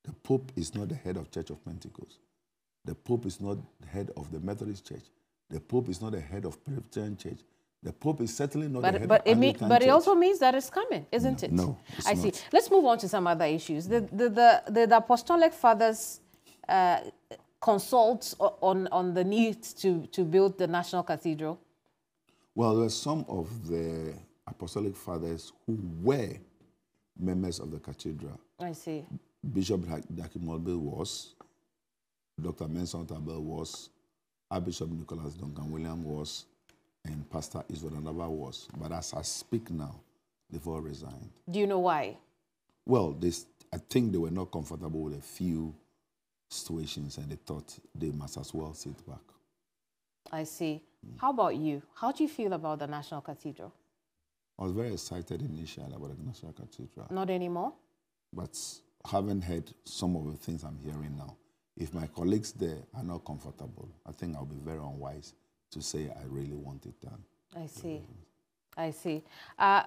Speaker 2: The Pope is not the head of Church of Pentecost. The Pope is not the head of the Methodist Church. The Pope is not the head of Presbyterian Church. The Pope is certainly not the head of Anglican Church.
Speaker 1: But it also means that it's coming, isn't it?
Speaker 2: No,
Speaker 1: I see. Let's move on to some other issues. The Apostolic Fathers consult on the need to build the National Cathedral?
Speaker 2: Well, there are some of the Apostolic Fathers who were members of the cathedral.
Speaker 1: I see.
Speaker 2: Bishop Dakimolbe was, Dr. Menson Tabel was, Archbishop Nicholas Duncan William was, and Pastor Israel Anaba was. But as I speak now, they've all resigned.
Speaker 1: Do you know why?
Speaker 2: Well, I think they were not comfortable with a few situations, and they thought they must as well sit back.
Speaker 1: I see. How about you? How do you feel about the National Cathedral?
Speaker 2: I was very excited initially about the National Cathedral.
Speaker 1: Not anymore?
Speaker 2: But having heard some of the things I'm hearing now, if my colleagues there are not comfortable, I think I'll be very unwise to say I really want it done.
Speaker 1: I see. I see.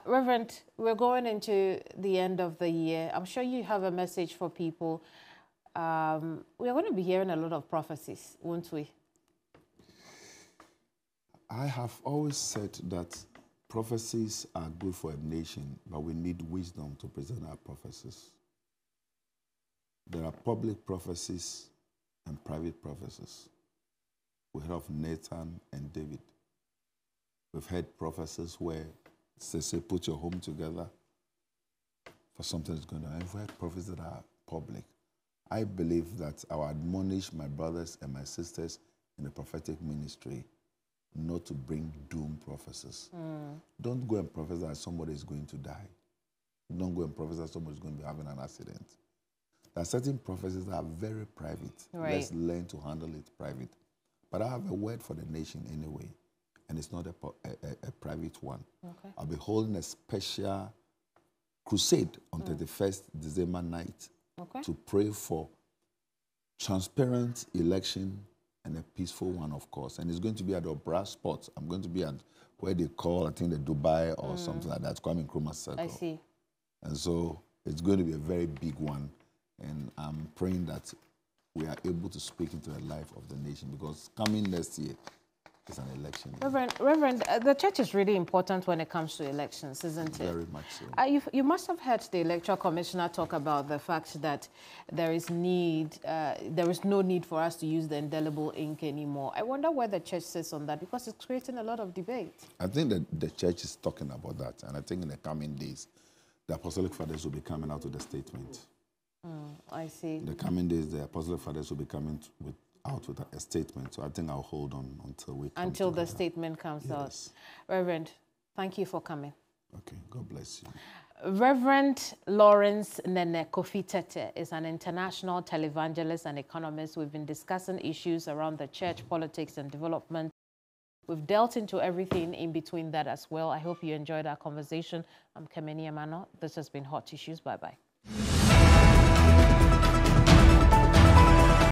Speaker 1: Reverend, we're going into the end of the year. I'm sure you have a message for people. We're going to be hearing a lot of prophecies, won't we?
Speaker 2: I have always said that prophecies are good for a nation, but we need wisdom to present our prophecies. There are public prophecies and private prophecies. We heard of Nathan and David. We've heard prophecies where they say, put your home together for something that's going on. We've heard prophecies that are public. I believe that I will admonish my brothers and my sisters in the prophetic ministry not to bring doom prophecies. Don't go and prophesy that somebody is going to die. Don't go and prophesy that somebody is going to be having an accident. There are certain prophecies that are very private.
Speaker 1: Right.
Speaker 2: Let's learn to handle it private. But I have a word for the nation anyway, and it's not a private one.
Speaker 1: Okay.
Speaker 2: I'll be holding a special crusade on 31st December night to pray for transparent election and a peaceful one, of course. And it's going to be at the brass spot. I'm going to be at where they call, I think, the Dubai or something like that. Kwame Nkrumah Circle.
Speaker 1: I see.
Speaker 2: And so it's going to be a very big one. And I'm praying that we are able to speak into the life of the nation, because coming next year is an election year.
Speaker 1: Reverend, the church is really important when it comes to elections, isn't it?
Speaker 2: Very much so.
Speaker 1: You must have heard the Electoral Commissioner talk about the fact that there is no need for us to use the indelible ink anymore. I wonder where the church sits on that, because it's creating a lot of debate.
Speaker 2: I think that the church is talking about that, and I think in the coming days, the Apostolic Fathers will be coming out with a statement.
Speaker 1: I see.
Speaker 2: In the coming days, the Apostolic Fathers will be coming out with a statement. So I think I'll hold on until
Speaker 1: the statement comes out. Reverend, thank you for coming.
Speaker 2: Okay, God bless you.
Speaker 1: Reverend Lawrence Nene Kofi Tetteh is an international televangelist and economist. We've been discussing issues around the church, politics, and development. We've dealt into everything in between that as well. I hope you enjoyed our conversation. I'm Kemeni Amano. This has been Hot Issues. Bye-bye.